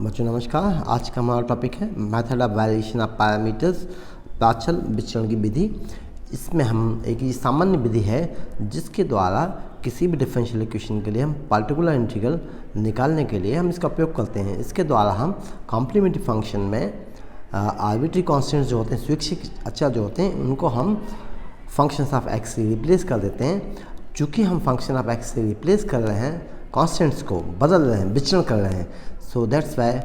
बच्चों नमस्कार। आज का हमारा टॉपिक है method of variation of parameters, प्राचल विचरण की विधि। इसमें हम एक ये सामान्य विधि है जिसके द्वारा किसी भी डिफरेंशियल इक्वेशन के लिए हम पार्टिकुलर इंटीग्रल निकालने के लिए हम इसका उपयोग करते हैं। इसके द्वारा हम कॉम्प्लीमेंट्री फंक्शन में आर्बिट्री कॉन्स्टेंट्स जो होते हैं, स्वैच्छिक अचर जो होते हैं, उनको हम फंक्शंस ऑफ एक्स से रिप्लेस कर देते हैं। चूँकि हम फंक्शन ऑफ एक्स से रिप्लेस कर रहे हैं, कॉन्स्टेंट्स को बदल रहे हैं, विचरण कर रहे हैं, सो दैट्स वाई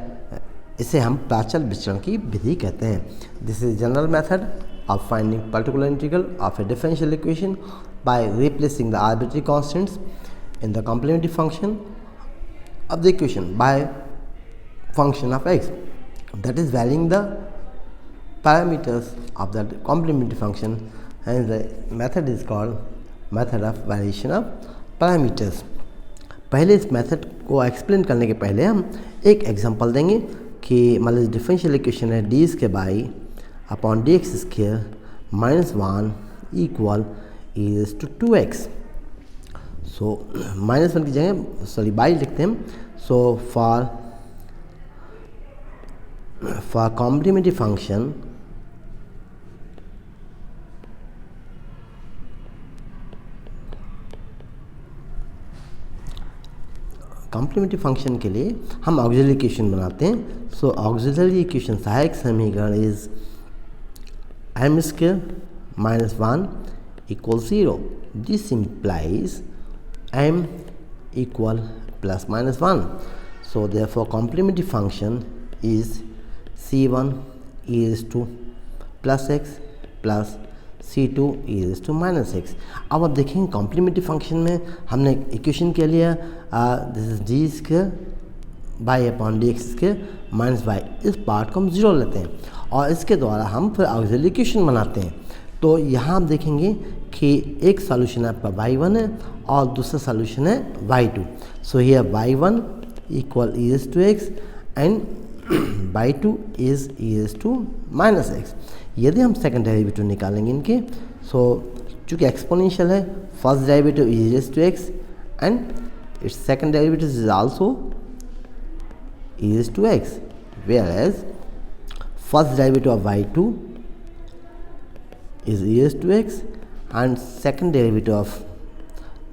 इसे हम प्राचल विचरण की विधि कहते हैं। This is general method of finding particular integral of a differential equation by replacing the arbitrary constants in the complementary function of the equation by function of x, that is varying the parameters of the complementary function, and the method is called method of variation of parameters. पहले इस method को explain करने के पहले हम एक example देंगे कि मान लीजिए डिफरेंशियल इक्वेशन है d square by upon D x square minus 1 equal is to 2x। So -1 की जगह सॉरी बाई लिखते हैं। सो फॉर कॉम्प्लीमेंट्री फंक्शन के लिए हम ऑक्सिलरी इक्वेशन बनाते हैं। सो ऑक्सिलरी इक्वेशन सहायक समीकरण is m square minus 1 equal 0। This implies m equal plus minus 1. So therefore complementary function is c1 e raised to plus x plus c2 e raised to minus x. अब आप देखेंगे complementary function में हमने equation के लिए this is d square by upon D x square minus y, इस part को हम जीरो लेते हैं और इसके द्वारा हम फिर ऑक्सिलरी इक्वेशन बनाते हैं। तो यहाँ आप देखेंगे कि एक सॉल्यूशन आपका y1 है और दूसरा सॉल्यूशन है y2। So here y1 equal e raised to x and y2 is e raised to minus x। यदि हम सेकंड डेरिवेटिव निकालेंगे इनके, सो चूँकि एक्सपोनेंशियल है, first derivative e raised to x and it's second derivative is also e raised to x, whereas first derivative of y2 is e raised to x and second derivative of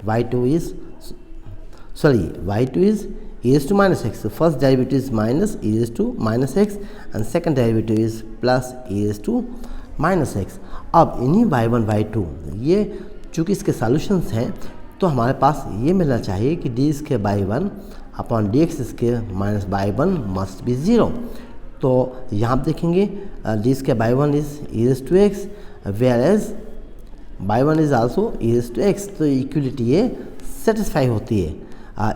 y2 is e raised to minus x. So first derivative is minus e raised to minus x and second derivative is plus e raised to minus x. अब इन्हीं y1 y2 ये चूँकि इसके solutions हैं, तो हमारे पास ये मिलना चाहिए कि D square by 1 upon D x square minus by 1 must be 0। तो यहाँ आप देखेंगे D square by 1 is e raised to x whereas by 1 is also e raised to x, तो इक्वलिटी ये सेटिस्फाई होती है।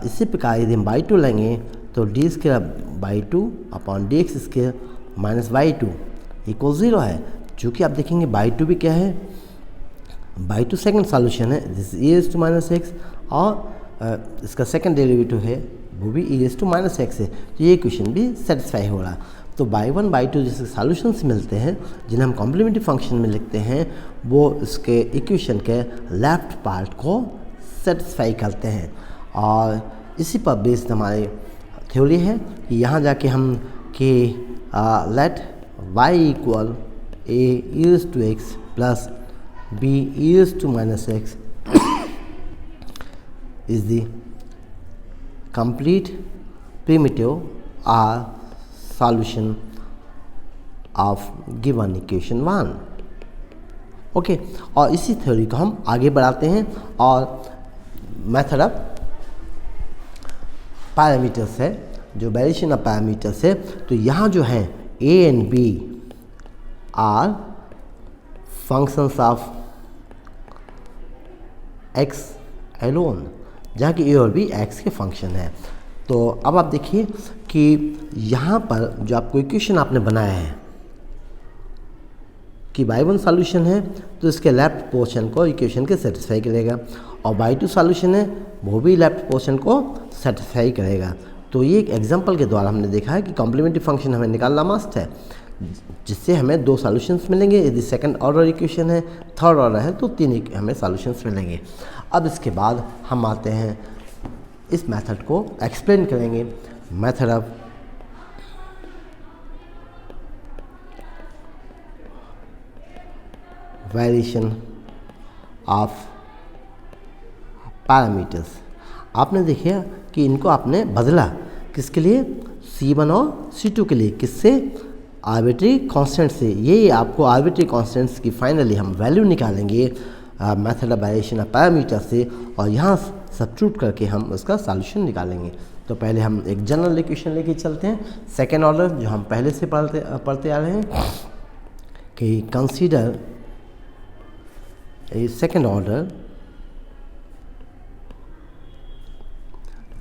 इसी प्रकार यदि हम बाई 2 लेंगे तो D square by 2 upon D x square minus by 2 equal 0 है। चूँकि आप देखेंगे बाई 2 भी क्या है, बाई 2 सेकेंड सॉल्यूशन है, this e raised to minus x, और इसका सेकेंड डेरिवेटिव है वो भी e raised to minus x है, तो ये इक्वेशन भी सेटिस्फाई हो रहा है। तो बाई 1 बाई 2 जैसे सॉल्यूशंस मिलते हैं जिन्हें हम कॉम्प्लीमेंट्री फंक्शन में लिखते हैं, वो इसके इक्वेशन के लेफ्ट पार्ट को सेटिस्फाई करते हैं। और इसी पर बेस्ड हमारी थ्योरी है कि यहाँ जाके हम कि let y equal a e raised to x plus b e raised to minus x is the complete primitive or solution of given equation 1। Okay, और इसी थ्योरी को हम आगे बढ़ाते हैं और मेथड ऑफ पैरामीटर्स है, जो वेरिएशन ऑफ पैरामीटर्स है। तो यहाँ जो हैं a and b are functions of x alone, जहाँ की a और b x के फंक्शन है। तो अब आप देखिए कि यहाँ पर जो आपको इक्वेशन आपने बनाया है कि y1 सॉल्यूशन है तो इसके लेफ्ट पोर्शन को इक्वेशन के सेटिस्फाई करेगा, और y2 सॉल्यूशन है वो भी लेफ्ट पोर्शन को सेटिस्फाई करेगा। तो ये एक एग्जांपल के द्वारा हमने देखा है कि कॉम्प्लीमेंट्री फंक्शन हमें निकालना मस्ट है, जिससे हमें 2 सॉल्यूशंस मिलेंगे। यदि सेकंड ऑर्डर इक्वेशन है, थर्ड ऑर्डर है, तो 3 हमें सॉल्यूशंस मिलेंगे। अब इसके बाद हम आते हैं इस मेथड को एक्सप्लेन करेंगे, method of variation of parameters. आपने देखा कि इनको आपने बदला किसके लिए, C1 और C2 के लिए, किससे, आर्बिट्री कांस्टेंट से। ये आपको आर्बिट्री कांस्टेंट्स की फाइनली हम वैल्यू निकालेंगे method of variation of parameter से, और यहाँ सब्स्टिट्यूट करके हम उसका सॉल्यूशन निकालेंगे। तो पहले हम एक जनरल इक्वेशन लेके चलते हैं, सेकेंड ऑर्डर, जो हम पहले से पढ़ते आ रहे हैं कि consider a second order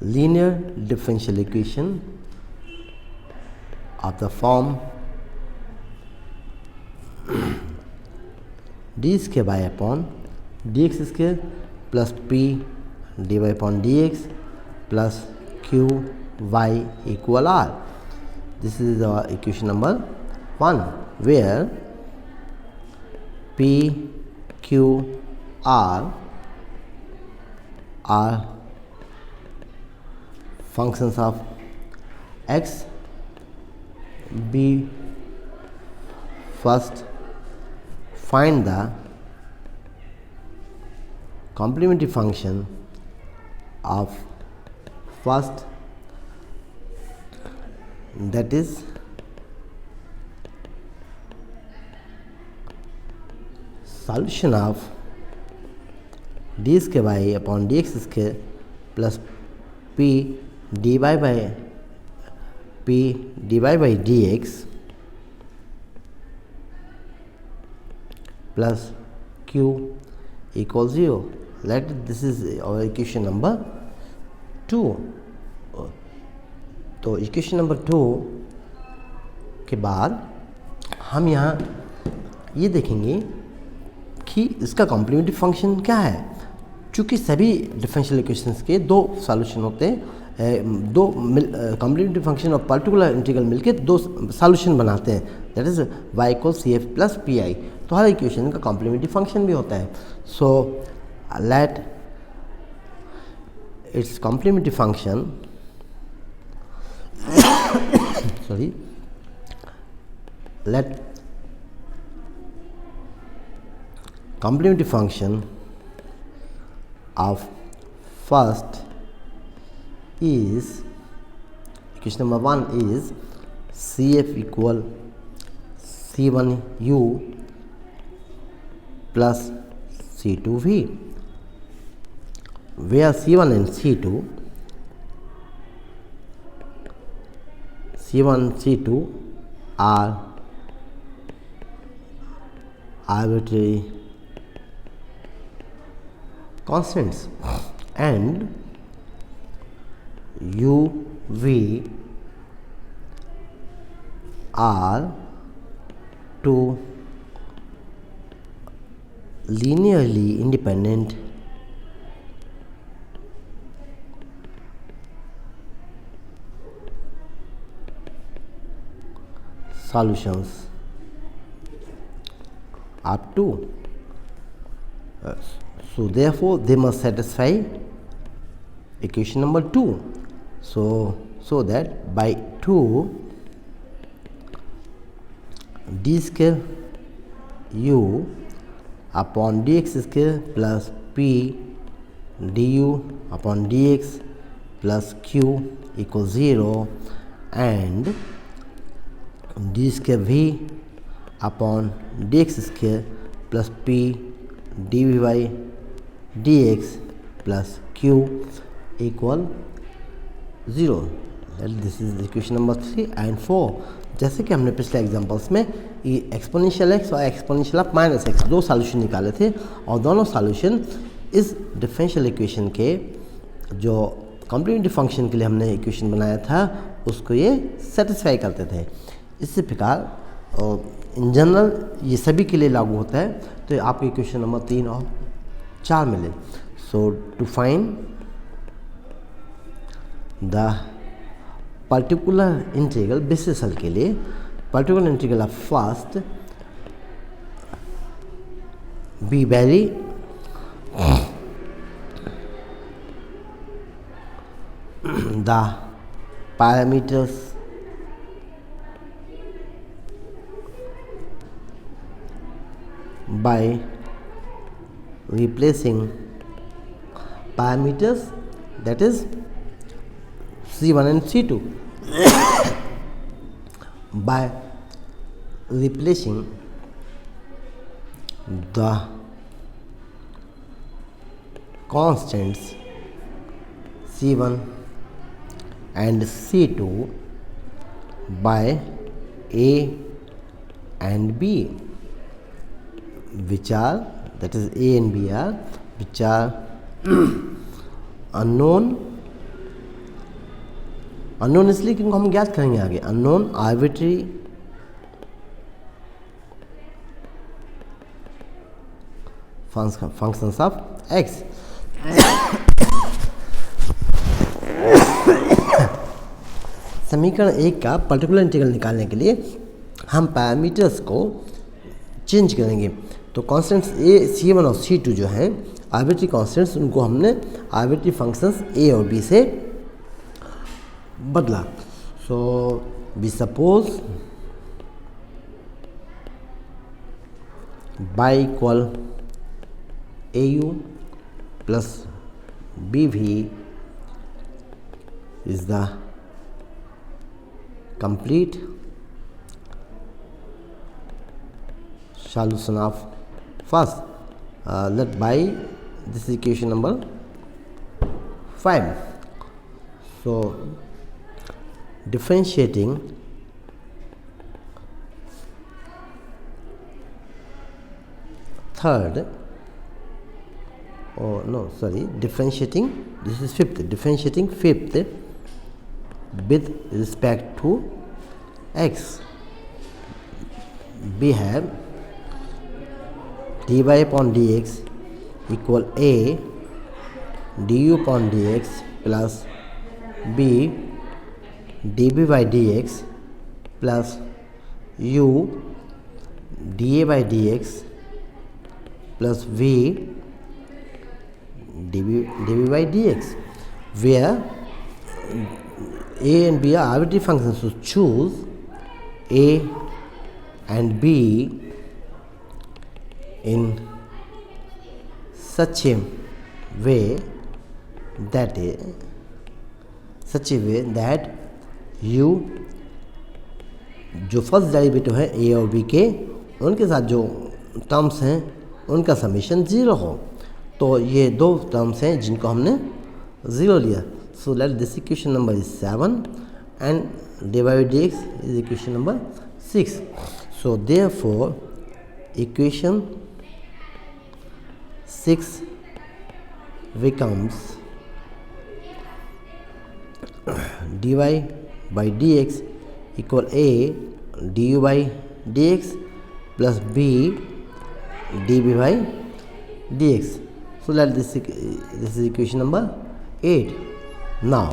linear differential equation of the form d square y upon dx square plus p dy upon dx plus q y equal r. This is our equation number 1, where p q r are functions of x. B, first find the complementary function of first, that is solution of d square y upon dx square plus p dy by dx plus q equals 0. Let this is our equation number 2. तो equation number 2 के बाद हम यहाँ ये देखेंगे कि इसका complementary function क्या है। चूँकि सभी डिफरेंशियल इक्वेशंस के दो सॉल्यूशन होते हैं, दो कॉम्प्लीमेंट्री फंक्शन और पर्टिकुलर इंटीग्रल मिलके दो सॉल्यूशन बनाते हैं, that is y equal C F plus P I. तो हर इक्वेशन का कॉम्प्लीमेंट्री फंक्शन भी होता है। So let its complementary function sorry, let complementary function of first is, equation number 1 is CF equal C1U plus C2V, where C1 and C2 are arbitrary constants and U, V are two linearly independent solutions up to so therefore they must satisfy equation number 2. So that by 2 d square u upon dx square plus p du upon dx plus q equals 0 and d square v upon dx square plus p dv dx plus q equal 0. This is equation number 3 and 4. जैसे कि हमने पिछले examples में exponential x और exponential of minus x दो solution निकाले थे, और दोनों सॉल्यूशन इस डिफरेंशियल इक्वेशन के जो कॉम्प्लीमेंट्री फंक्शन के लिए हमने इक्वेशन बनाया था उसको ये सेटिस्फाई करते थे। इसी प्रकार इन जनरल ये सभी के लिए लागू होता है। तो आपको इक्वेशन नंबर 3 और 4 मिले। So to find the particular integral basis हल के लिए, particular integral of first we vary the parameters by replacing parameters, that is C1 and C2, by replacing the constants C1 and C2 by A and B, which are, that is A and B are, which are unknown इसलिए क्योंकि हम ज्ञात करेंगे आगे, unknown arbitrary functions of x. समीकरण 1 का particular integral निकालने के लिए हम पैरामीटर्स को चेंज करेंगे। तो कॉन्स्टेंट्स C1 और C2 जो हैं आर्बिट्री कॉन्स्टेंट्स, उनको हमने आर्बिट्री फंक्शंस A और B से बदला। So we suppose by equal AU plus BV is the complete solution of first. Let by this is equation number 5. So differentiating third, oh no sorry, differentiating, this is fifth, differentiating fifth with respect to x, we have dy upon dx equal a du upon dx plus b db by dx plus u da by dx plus v dv by dx, where a and b are arbitrary functions. So choose a and b in such a way that u जो first derivative है a और b के, उनके साथ जो terms हैं उनका summation 0 हो। तो ये दो टर्म्स हैं जिनको हमने 0 लिया। So let this equation number is 7 and dy by dx is equation number 6. So therefore equation 6 becomes dy by dx equal a du by dx plus b db by dx. So let this is equation number 8. Now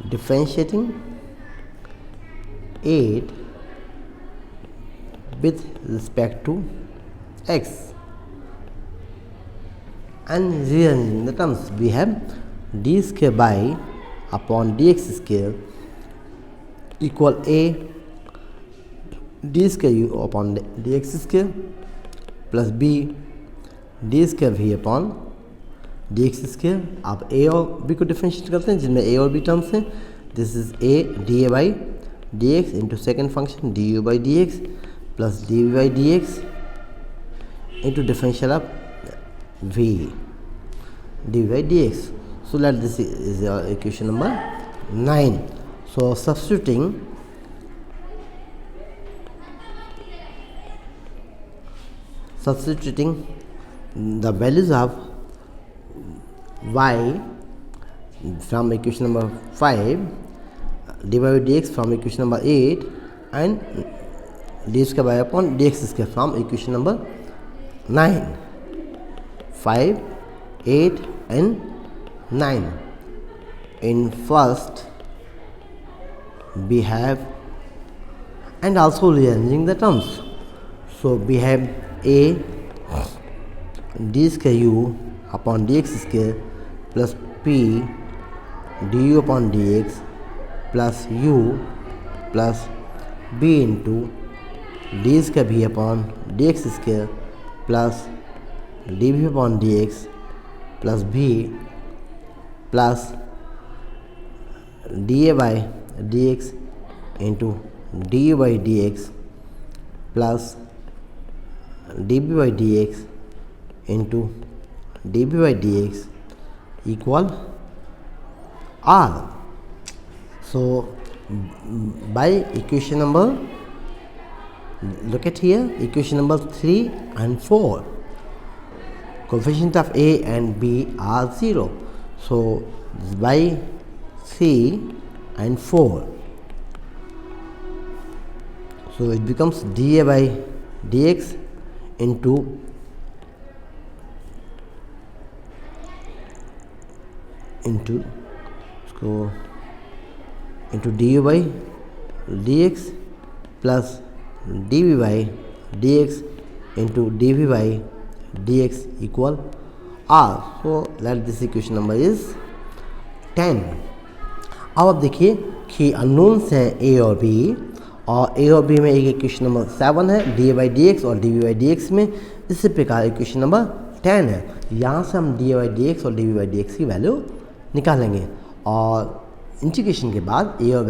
differentiating 8 with respect to x and rearranging the terms, we have d square by upon dx square equal a d square u upon dx square plus b d square v upon dx square. आप a और b को differentiate करते हैं जिनमें a और b terms हैं। This is a da by dx into second function du by dx plus dv by dx into differential of v dv by dx. So let this is equation number 9. So substituting the values of y from equation number 5, dy by dx from equation number 8 and d square by upon dx square from equation number 9. 5, 8 and 9. In first we have, and also rearranging the terms. So we have a d square u upon dx square plus p du upon dx plus u plus b into D square V upon D x square plus D V upon D x plus भी plus D A by D X into D U by D x plus D B by D X into D B by D X equal R. So by equation number, look at here, equation number 3 and 4, coefficient of A and B are 0. So by 3 and 4, so it becomes dA by dx into du by dx plus dv by dx into dv by dx equal R. So let this equation number is 10. अब आप देखिए कि unknowns हैं a और b, और a और b में एक इक्वेशन नंबर 7 है D A by D x और D we by D X में, इसी प्रकार इक्वेशन नंबर 10 है। यहाँ से हम D A by D x और D we by D x की वैल्यू निकालेंगे और इंटीग्रेशन के बाद ए और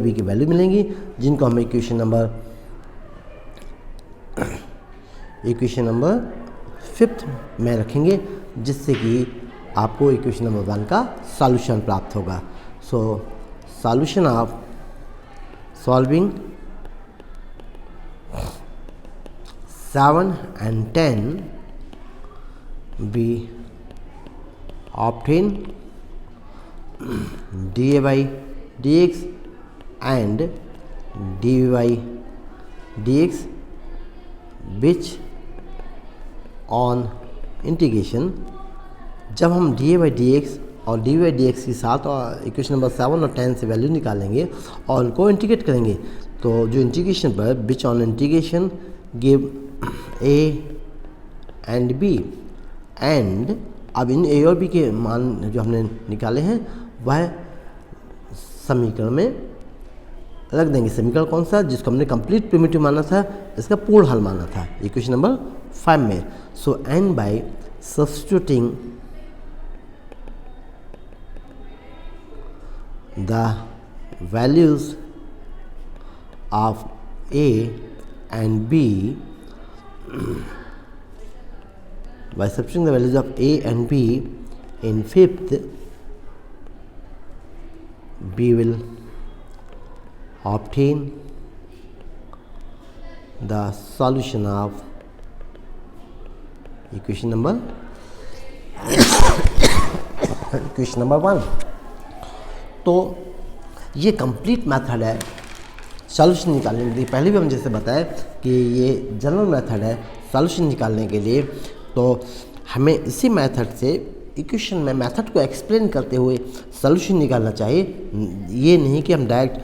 बी की वैल्यू मिलेंगी, जिनको हम इक्वेशन नंबर 5 में रखेंगे, जिससे कि आपको इक्वेशन नंबर 1 का सॉल्यूशन प्राप्त होगा। So solution of solving 7 and 10 we obtain dA by dx and dV by dx, which on integration जब हम डी बाई डी एक्स और डी बाई डी एक्स के साथ और इक्वेशन नंबर 7 और 10 से वैल्यू निकालेंगे और उनको इंटीग्रेट करेंगे, तो जो इंटीग्रेशन पर which on integration give A and B, and अब इन ए और बी के मान जो हमने निकाले हैं वह समीकरण में रख देंगे। समीकरण कौन सा, जिसको हमने कंप्लीट प्रिमिटिव माना था, इसका पूर्ण हल माना था इक्वेशन नंबर 5 में। So and by substituting the values of A and b, by substituting the values of A and B in 5th, we will obtain the solution of equation number 1। तो ये कंप्लीट मेथड है solution निकालने के लिए। पहले भी हम जैसे बताया कि ये जनरल मेथड है सॉल्यूशन निकालने के लिए, तो हमें इसी मेथड से इक्वेशन में मेथड को एक्सप्लेन करते हुए सॉल्यूशन निकालना चाहिए। ये नहीं कि हम direct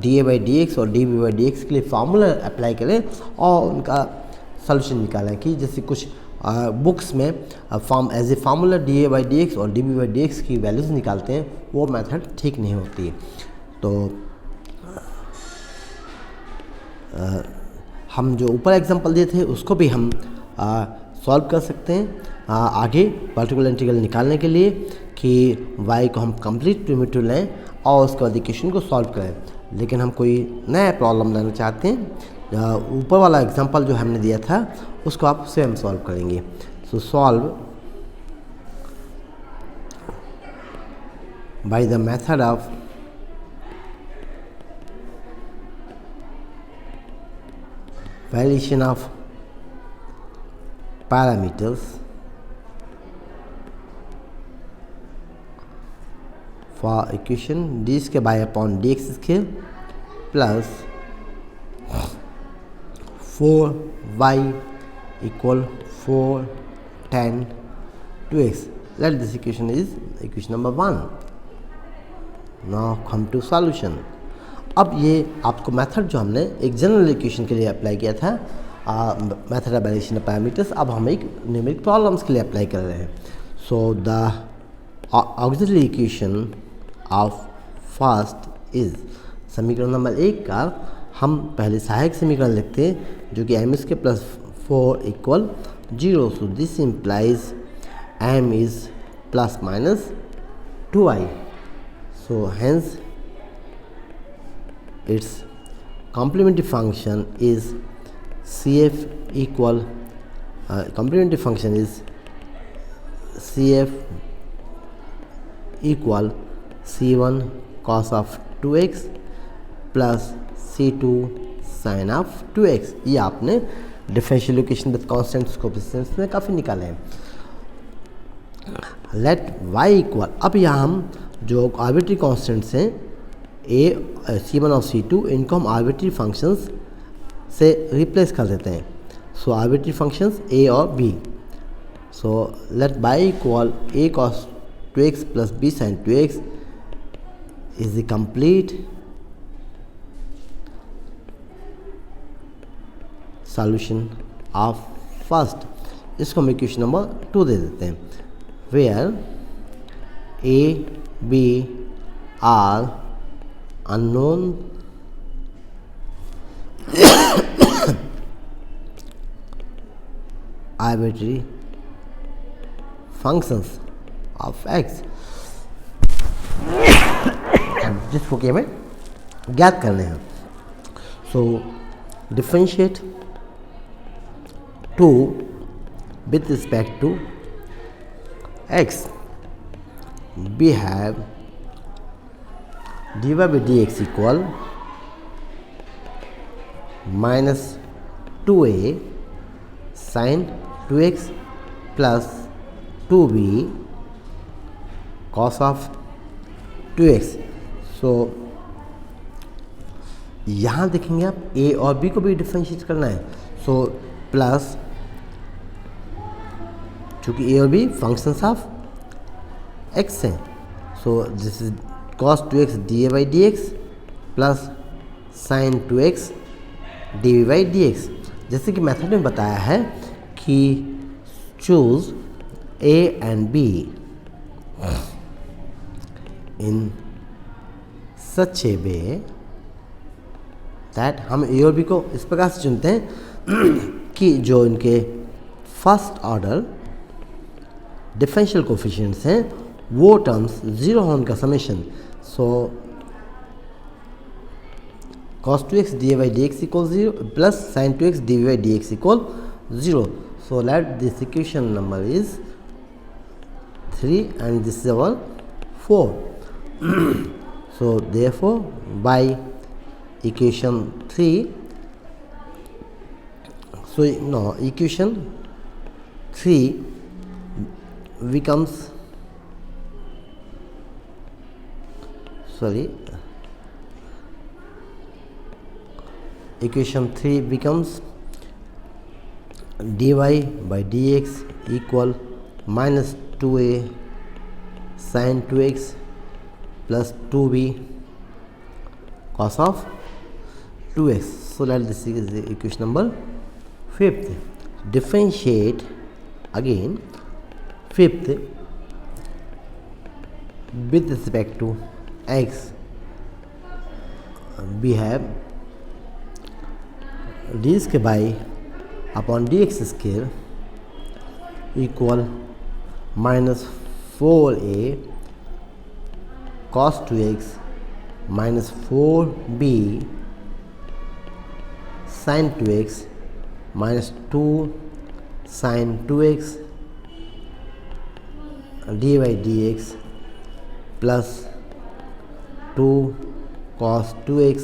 D A by D x और D B by D X के लिए फार्मूला अप्लाई करें और उनका सॉल्यूशन निकालें, कि जैसे कुछ बुक्स में as a formula D A by D x और D B by D x की वैल्यूज़ निकालते हैं, वो मेथड ठीक नहीं होती। तो हम जो ऊपर एग्जांपल दिए थे उसको भी हम सॉल्व कर सकते हैं आगे पर्टिकुलर इंटीग्रल निकालने के लिए, कि y को हम कंप्लीट प्रिमिटिव लें और उसके बाद इक्वेशन को सॉल्व करें। लेकिन हम कोई नया प्रॉब्लम लेना चाहते हैं, ऊपर वाला एग्जांपल जो हमने दिया था उसको आप स्वयं सॉल्व करेंगे। सो solve by the method of variation of parameters for equation d square by upon dx square plus 4y equal 4 tan 2x. Let this equation is equation number 1. Now come to solution. अब ये आपको method जो हमने एक general equation के लिए apply किया था, method of variation of parameters, अब हम एक न्यूमेरिक प्रॉब्लम्स के लिए अप्लाई कर रहे हैं। So the auxiliary equation of first is, समीकरण नंबर 1 का हम पहले सहायक समीकरण लिखते हैं जो कि m square plus 4 equal 0. So this implies m is plus minus 2i. So hence its complementary function is CF equal complementary function is CF equal C1 cos of 2x plus C2 sin of 2x. ये आपने differential equation with constants coefficients में काफ़ी निकाले हैं. Late y equal, अब यहाँ हम जो आर्बिट्री कांस्टेंट्स हैं C1 और C2 इनको हम आर्बिट्री फंक्शंस से रिप्लेस कर देते हैं. सो आर्बिट्री फंक्शंस a और b. So let y equal a cos 2x plus b sin 2x is the complete solution of first. इसको हम इक्वेशन नंबर 2 दे देते हैं, where a b are unknown arbitrary functions of x जिसको कि हमें ज्ञात करने हैं. सो differentiate 2 with respect to x. We have dy by dx equal minus 2a sin 2x plus 2b cos of 2x. So यहाँ देखेंगे आप a और b को भी डिफरेंशिएट करना है. सो प्लस, चूँकि a और b फंक्शंस ऑफ x हैं, so this is cos 2x dy by dx plus sin 2x dy by dx. जैसे कि मेथड में बताया है कि choose a and b in such A way that, हम a और b को इस प्रकार से चुनते हैं कि जो इनके फर्स्ट ऑर्डर डिफरेंशियल कोफिशिएंट्स हैं वो टर्म्स जीरो हो उनका summation. So cos 2x dy by dx equals 0 plus sin 2x dy by dx equal 0. So let this equation number is 3 and this is our 4. So therefore by equation 3, so no, equation 3 becomes, sorry, equation 3 becomes dy by dx equal minus 2a sin 2x plus 2b cos of 2x. So let this is the equation number 5th. Differentiate again 5th with respect to x. We have d square by upon dx square equal minus 4a cos 2x minus 4b sin 2x minus 2 sin 2x dy by dx plus 2 cos 2x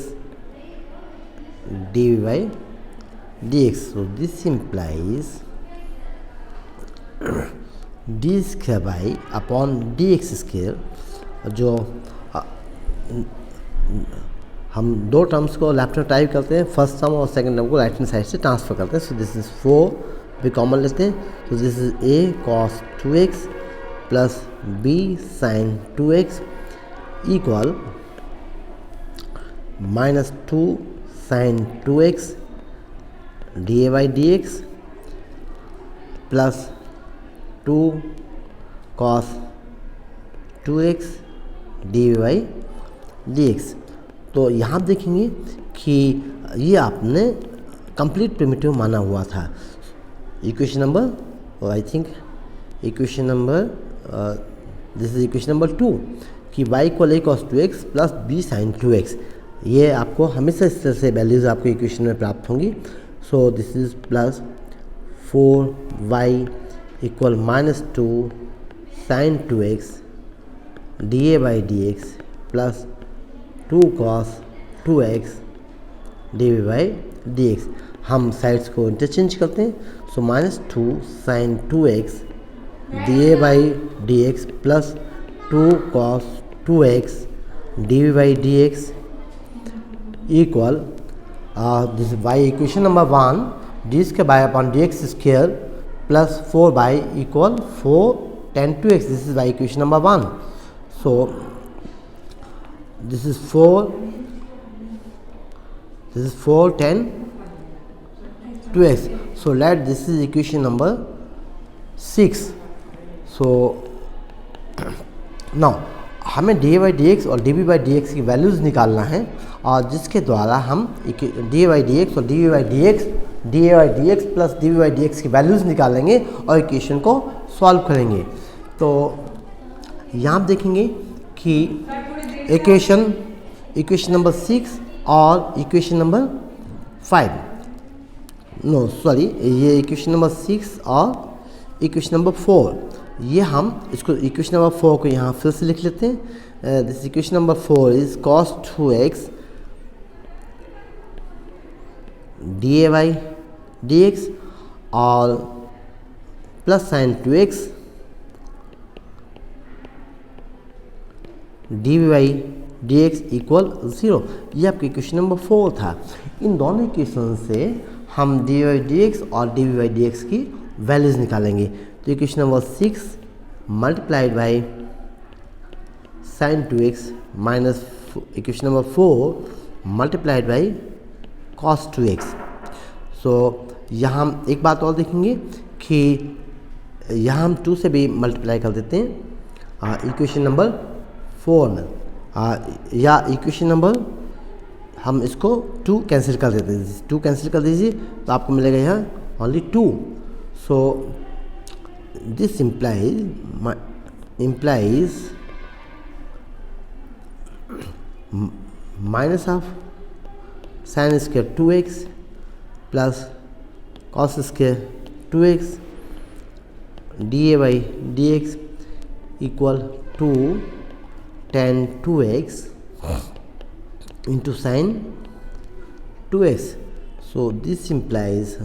dy by dx. So this implies d square by upon dx square, जो हम दो terms को left में type करते हैं, first term और second term को right hand side से ट्रांसफर करते हैं. सो दिस इज 4 भी कॉमन लेते हैं. So this is a cos 2x plus b sin 2x equal minus 2 sin 2x dy by dx plus 2 cos 2x dy by dx. तो यहाँ देखेंगे कि ये आपने कंप्लीट प्रिमिटिव माना हुआ था। Equation number I think equation number this is equation number 2 कि y equal a cos 2x plus b sin 2x। ये आपको हमेशा इस तरह से वैल्यूज़ आपको इक्वेशन में प्राप्त होंगी। सो this is plus 4y equal -2 sin 2x dA by dx plus 2 cos 2x dB by dx। हम साइड्स को इंटरचेंज करते हैं। सो -2 sin 2x dA by dx plus 2 cos 2x dB by dx equal this by equation number 1 D square by upon dx square plus 4 by equal 4 tan 2x। This is by equation number 1। So this is 4 tan 2x। so let this is equation number 6। so now हमें d by D x और D B by D x की values निकालना है, और जिसके द्वारा हम d by D x और D B by D x d A by D x plus D B by D x की वैल्यूज़ निकालेंगे और इक्वेशन को सॉल्व करेंगे। तो यहाँ आप देखेंगे कि इक्वेशन नंबर 6 और इक्वेशन नंबर 5 नो सॉरी ये इक्वेशन नंबर 6 और इक्वेशन नंबर 4, ये हम इसको इक्वेशन नंबर 4 को यहाँ फिर से लिख लेते हैं। This equation number 4 is cos 2x D A by D x और plus sine 2x D B by D x equal 0। ये आपका इक्वेशन नंबर 4 था। इन दोनों इक्वेशन से हम डी बाई डी एक्स और D B by D x की values निकालेंगे। तो equation number 6 multiplied by sine 2x minus equation number 4 multiplied by cos 2x। So यहाँ हम एक बात और देखेंगे कि यहाँ हम 2 से भी मल्टीप्लाई कर देते हैं इक्वेशन नंबर 4 में, या इक्वेशन नंबर हम इसको 2 कैंसिल कर देते हैं। 2 कैंसिल कर दीजिए तो आपको मिलेगा यहाँ only 2। So this implies minus of sin square 2x plus cos square 2x dA by dx equal to tan 2x into sin 2x. So this implies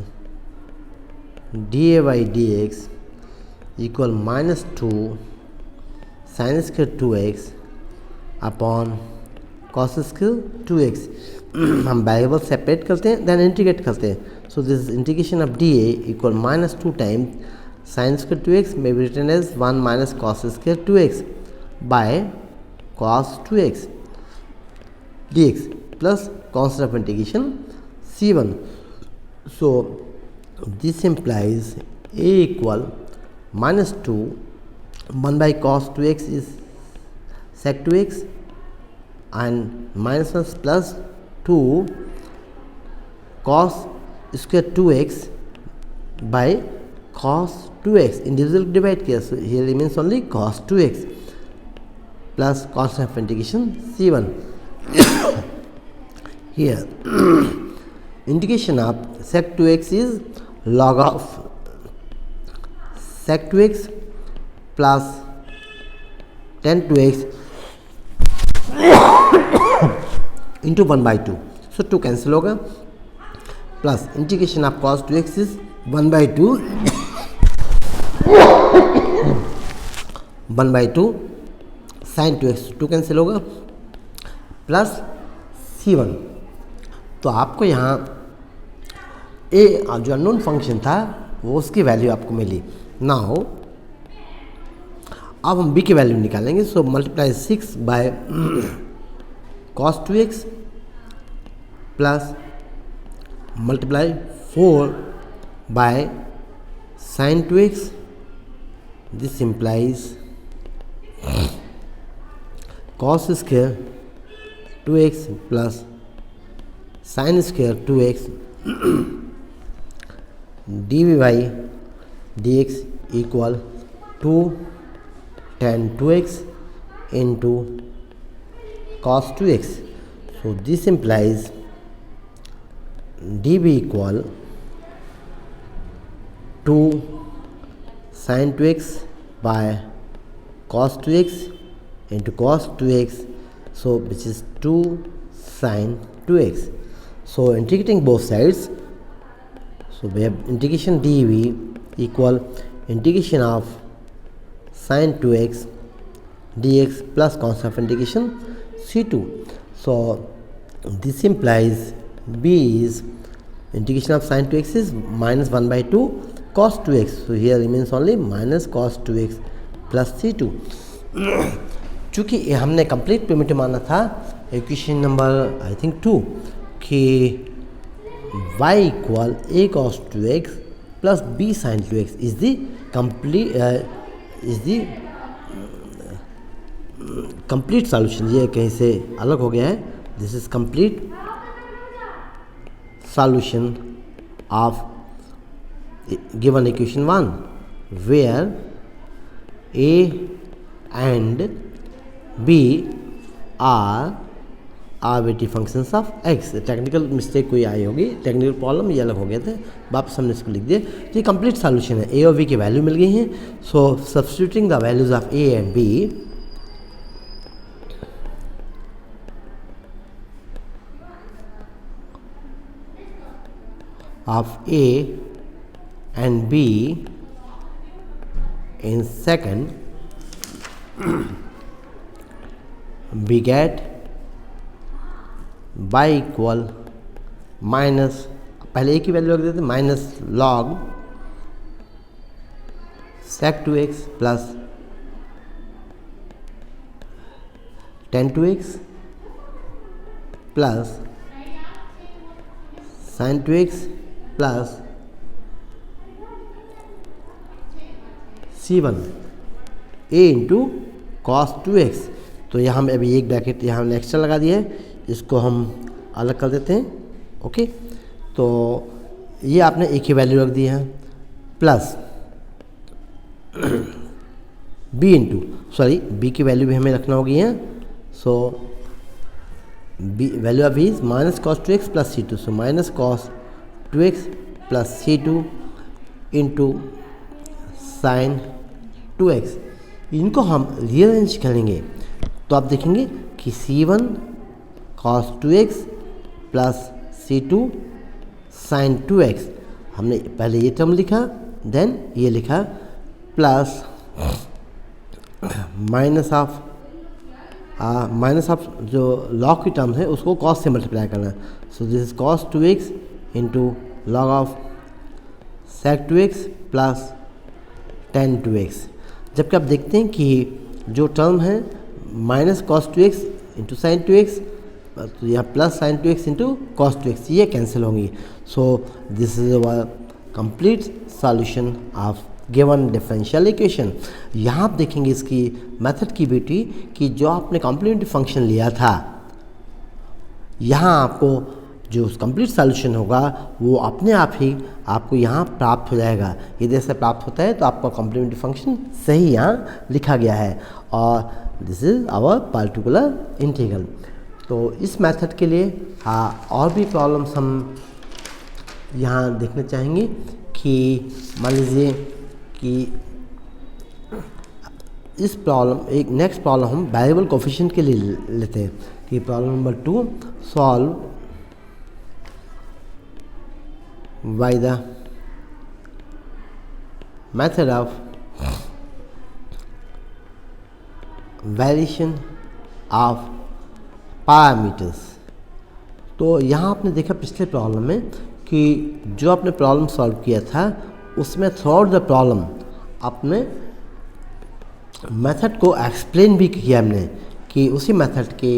dA by dx equal minus 2 sin square 2x upon cos square 2x। हम variable separate करते हैं then integrate करते हैं। So this integration of D A equal minus 2 times sign square 2x may be written as 1 minus cos square 2x by cos 2x dx plus constant of integration c1। so this implies a equal minus 2 1 by cos 2x is sec 2x and minus 1 plus 2 cos square 2x by cos 2x individual divide किया, so here remains only cos 2x plus constant of integration c1। here integration of sec 2x is log of sec 2x plus tan 2x into 1 by 2। so 2 cancel होगा plus integration of cos 2x is 1 by 2 1 by 2 sin 2x 2 cancel होगा plus c1। तो आपको यहाँ ए जो unknown function था वो उसकी value आपको मिली। नाउ अब हम b की वैल्यू निकालेंगे। So multiply 6 by cos 2x plus multiply 4 by sin 2x। This implies cos square 2x plus sine square 2x d y d x equal 2 tan 2x into cos 2x. So this implies dv equal 2 sin 2x by cos 2x into cos 2x, so which is 2 sin 2x. So integrating both sides, so we have integration dv equal integration of sin 2x dx plus constant of integration c2. So this implies b is integration of sin 2x is minus 1 by 2 cos 2x. So here remains only minus cos 2x plus c2. चूँकि हमने complete primitive माना था equation number I think 2 कि y equal a cos 2x plus b sin 2x is the complete solution. ये कहीं से अलग हो गया है. This is complete solution of given equation 1 where a and b are arbitrary functions of x. Technical mistake कोई आई होगी, टेक्निकल प्रॉब्लम ये अलग हो गए थे, वापस हमने इसको लिख दिया. तो ये कंप्लीट सॉल्यूशन है. ए और बी की वैल्यू मिल गई हैं. So substituting the values of A and B, of A and B in second we get y equal minus, पहले ए की वैल्यू रख देते minus log sec 2x plus tan 2x plus sin 2x plus c1 a into cos 2x. तो यहाँ हम अभी एक bracket यहाँ हमने एक्स्ट्रा लगा दिया है, इसको हम अलग कर देते हैं. ओके, तो ये आपने एक ही वैल्यू रख दी है plus b into sorry b की वैल्यू भी हमें रखना होगी है. सो b value of b is minus cos 2x plus c2. So minus cos 2x plus c2 into sine 2x. इनको हम रीअरेंज करेंगे तो आप देखेंगे कि c1 cos 2x plus c2 sin 2x. हमने पहले ये टर्म लिखा, देन ये लिखा प्लस माइनस ऑफ जो लॉग की टर्म है उसको cos से मल्टीप्लाई करना. सो this is cos 2x into log of sec 2x plus tan 2x. जबकि आप देखते हैं कि जो टर्म है minus cos 2x into sine 2x, तो यहाँ plus sine 2x into cos 2x, ये कैंसिल होंगी. सो this is our complete solution of given differential equation. यहाँ आप देखेंगे इसकी मेथड की ब्यूटी कि जो आपने कॉम्प्लीमेंट्री फंक्शन लिया था, यहाँ आपको जो कंप्लीट सॉल्यूशन होगा वो अपने आप ही आपको यहाँ प्राप्त हो जाएगा. यदि ऐसा प्राप्त होता है तो आपका कॉम्प्लीमेंट्री फंक्शन सही यहाँ लिखा गया है और this is our particular integral. तो इस मेथड के लिए और भी प्रॉब्लम्स हम यहाँ देखना चाहेंगे कि मान लीजिए कि इस प्रॉब्लम एक नेक्स्ट प्रॉब्लम हम वेरिएबल कोफिशिएंट के लिए लेते हैं कि problem number 2 solve by the method of variation of parameters. तो यहाँ आपने देखा पिछले प्रॉब्लम में कि जो आपने प्रॉब्लम सॉल्व किया था उसमें थ्रू आउट द प्रॉब्लम आपने मेथड को एक्सप्लेन भी किया हमने कि उसी मेथड के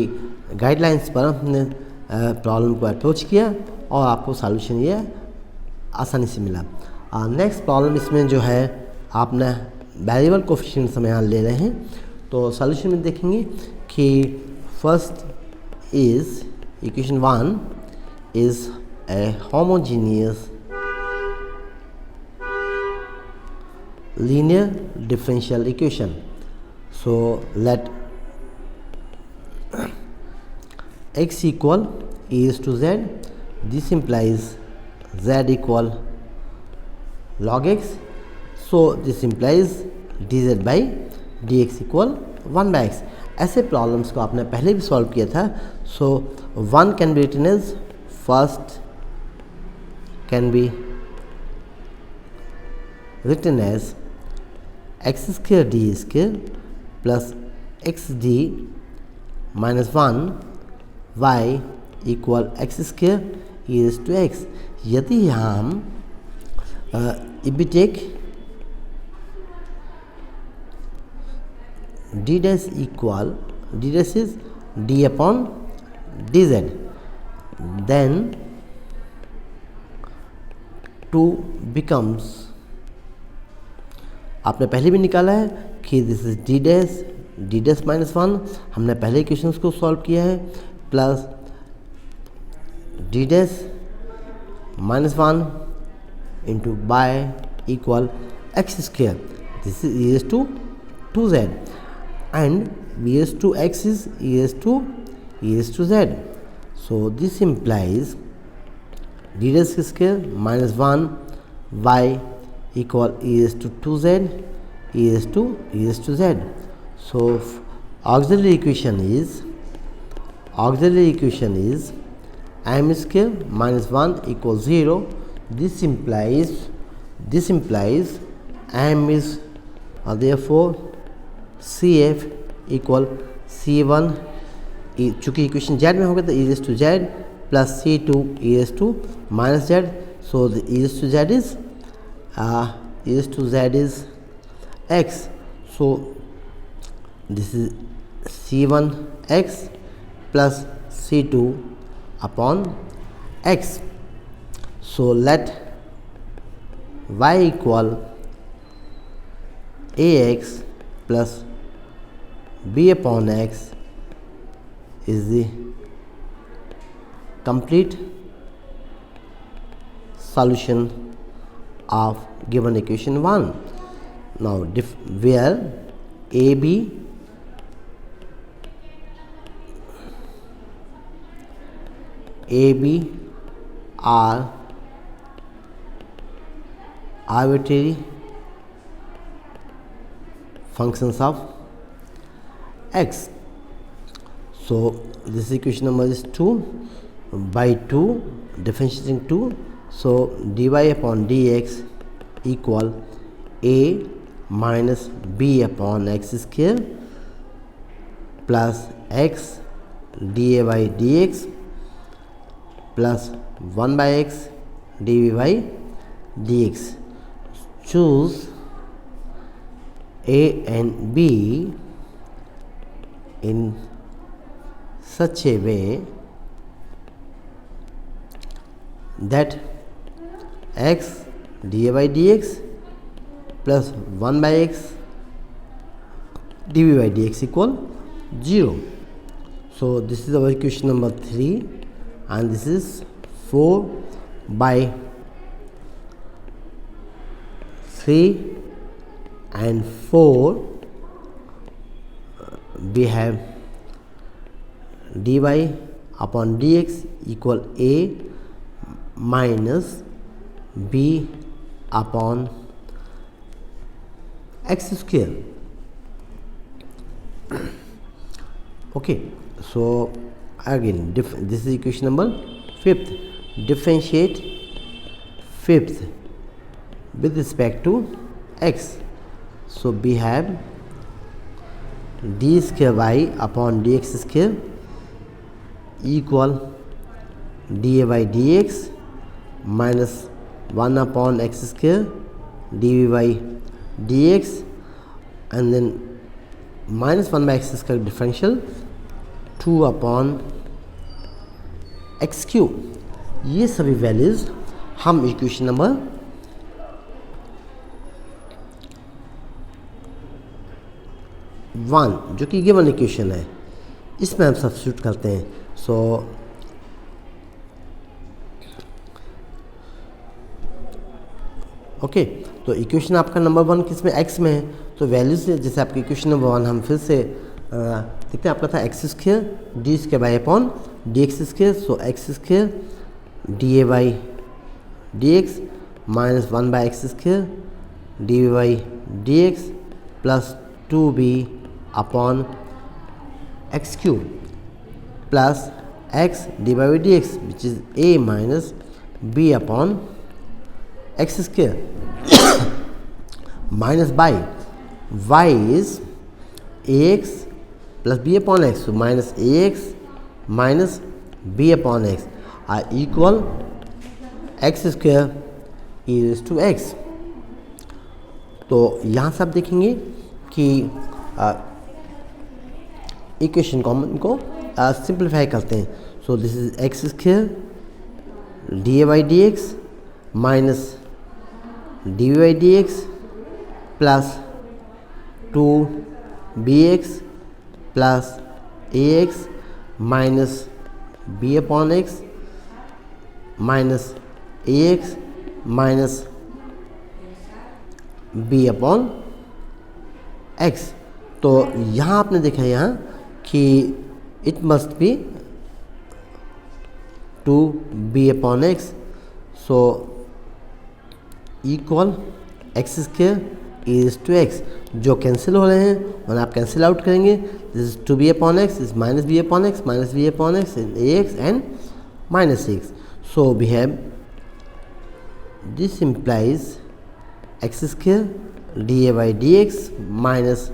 गाइडलाइंस पर हमने प्रॉब्लम को अप्रोच किया और आपको सॉल्यूशन ये आसानी से मिला. नेक्स्ट प्रॉब्लम इसमें जो है आपने वेरिएबल कोफिशिएंट्स हम यहाँ ले रहे हैं. तो सॉल्यूशन में देखेंगे कि first is equation 1 is a homogeneous linear differential equation. So let x equal e raised to z. This implies z equal log x. So this implies dz by dx equal 1 by x. ऐसे problems को आपने पहले भी solve किया था. So one can be written as first can be written as x square d square plus x d minus 1 y equal x square e raise to x. यदि हम if we take d dash equal d dash is d upon dz, then 2 becomes, आपने पहले भी निकाला है कि this is D dash minus 1, हमने पहले इक्वेशंस को सॉल्व किया है, plus D dash minus 1 into by equal x square. This is e raised to 2z and e raised to x is e raised to z. So this implies d raised square minus 1 y equal e raised to 2z e raised to z. So auxiliary equation is m square minus 1 equals 0. This implies m is therefore CF equal C1, चूँकि equation z में होगा तो e raised to z plus C2 e raised to minus z. So the e raised to z is x. So this is C1 x plus C2 upon x. So let y equal ax plus b upon x is the complete solution of given equation 1. Now where ab are arbitrary functions of x. So this equation number is 2 by 2 differentiating 2. So dy upon dx equal a minus b upon x square plus x da by dx plus 1 by x dv by dx. Choose a and b in such a way that x dA by dx plus 1 by x dV by dx equal 0. So this is our equation number 3 and this is 4 by 3 and 4. We have dy upon dx equal a minus b upon x square. Okay, so again this is equation number 5th. Differentiate 5th with respect to x. So we have d square y upon dx square equal da by dx minus 1 upon x square dv by dx and then minus 1 by x square differential 2 upon x cube. ये सभी values हम equation number 1 जो कि given equation है इसमें हम substitute करते हैं. सो ओके, तो इक्वेशन आपका नंबर 1 किस में, एक्स में है, तो वैल्यूज जैसे आपकी इक्वेशन नंबर 1 हम फिर से देखते हैं। आपका था x square d square by upon D x square, so x square d A by D x minus 1 by x square d we by D x plus 2b upon x cube plus x d by D x which is a minus b upon x square minus by y is ax plus b upon x, so minus ax minus b upon x are equal x square is to x. तो यहाँ से आप देखेंगे कि equation common को simplify करते हैं। So this is x square d A by D x minus d we by D x plus 2bx plus ax minus b upon x minus ax minus b upon x. तो यहाँ आपने देखा यहाँ कि it must be 2b upon x, so equal x square is to x, जो cancel हो रहे हैं और आप कैंसिल आउट करेंगे। This is 2b upon x is minus b upon x minus b upon x x and minus x, so we have this implies x square d A by D x minus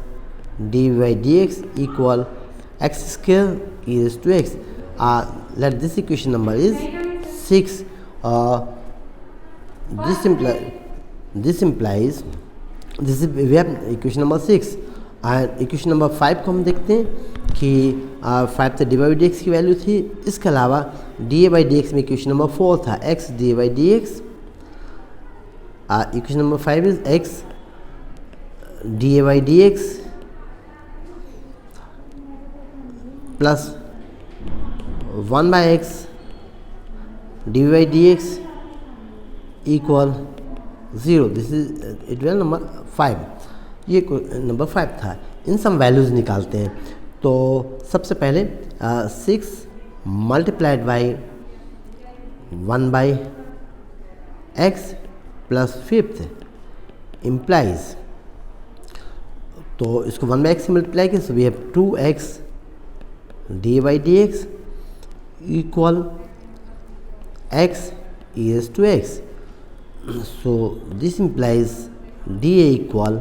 d we by D x equal x square is to x. Let this equation number is 6। this implies this is we have equation number 6 and equation number 5 को हम देखते हैं कि 5 से d by D x की value थी। इसके अलावा D A by D X में इक्वेशन नंबर 4 था x d A by D x. Equation number 5 is x d A by D x plus 1 by x D by D x equal 0। This is it will number 5, ये number 5 था। इन सम values निकालते हैं। तो सबसे पहले 6 multiplied by 1 by x plus 5th implies, तो इसको 1 by x से मल्टीप्लाई किया, so we have 2x d by D x equal x is to x. So this implies dA equal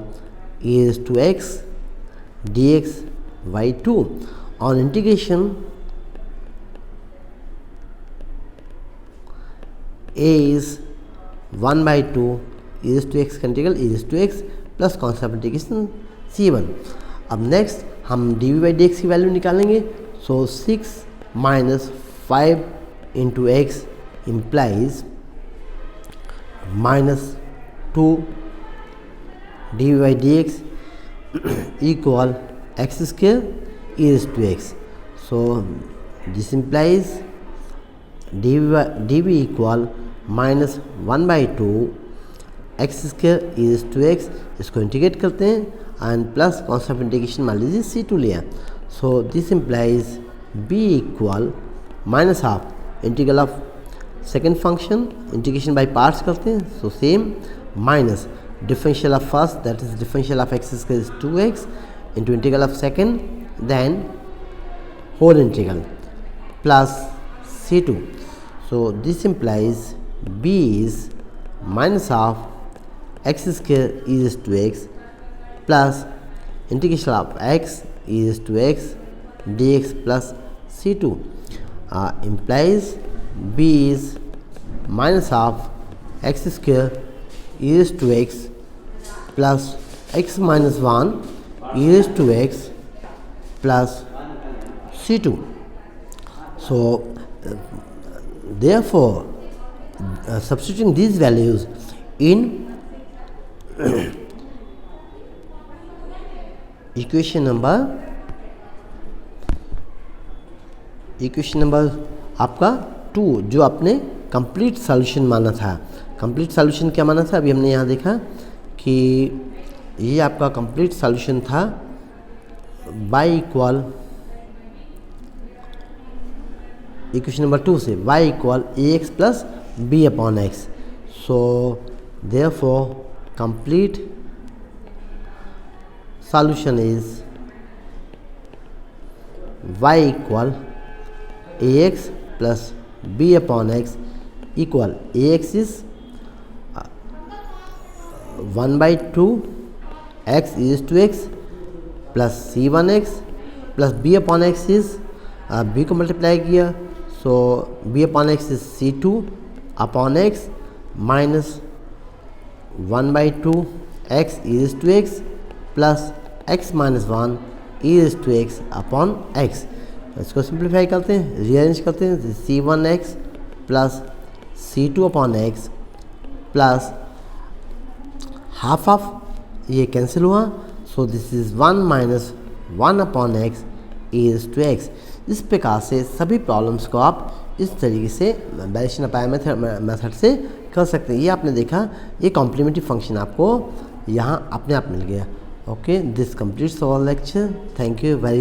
is to x dx by 2 on integration a is 1 by 2 is to x का integral is to x plus concept integration c1। अब next हम d we by D x की value निकालेंगे। So 6 minus 5 into x implies minus 2 dy by dx equal x square e raised to x. So this implies dv equal minus 1 by 2 x square e raised to x। इसको integrate करते हैं and plus concept integration मान लीजिए c2 लिया। So this implies b equal minus half integral of second function, integration by parts करते हैं। So same minus differential of first that is differential of x square is 2x into integral of second then whole integral plus c2। So this implies b is minus of x square is to x plus integration of x is to x dx plus c2 implies b is minus half x square e raised to x plus x minus 1 e raised to x plus c2. So therefore substituting these values in equation number आपका 2 जो आपने complete solution माना था, complete solution क्या माना था, अभी हमने यहाँ देखा कि ये आपका कंप्लीट सॉल्यूशन था y इक्वल इक्वेशन नंबर 2 से y equal ax plus b upon x. So therefore complete solution is y equal ax plus b upon x equal ax is 1/2 x is to x plus c1x plus b upon x is b को multiply किया, सो b upon x is c2 upon x minus 1/2 x is to x plus x minus 1 is to x upon x। इसको simplify करते हैं, rearrange करते हैं, c1x plus c2 upon x plus half of ये cancel हुआ, so this is 1 minus 1 upon x is to x. इस प्रकार से सभी प्रॉब्लम्स को आप इस तरीके से वेरिएशन ऑफ पाई मेथड से कर सकते हैं। ये आपने देखा, ये कॉम्प्लीमेंट्री फंक्शन आपको यहाँ अपने आप मिल गया। Okay, this completes our lecture. Thank you very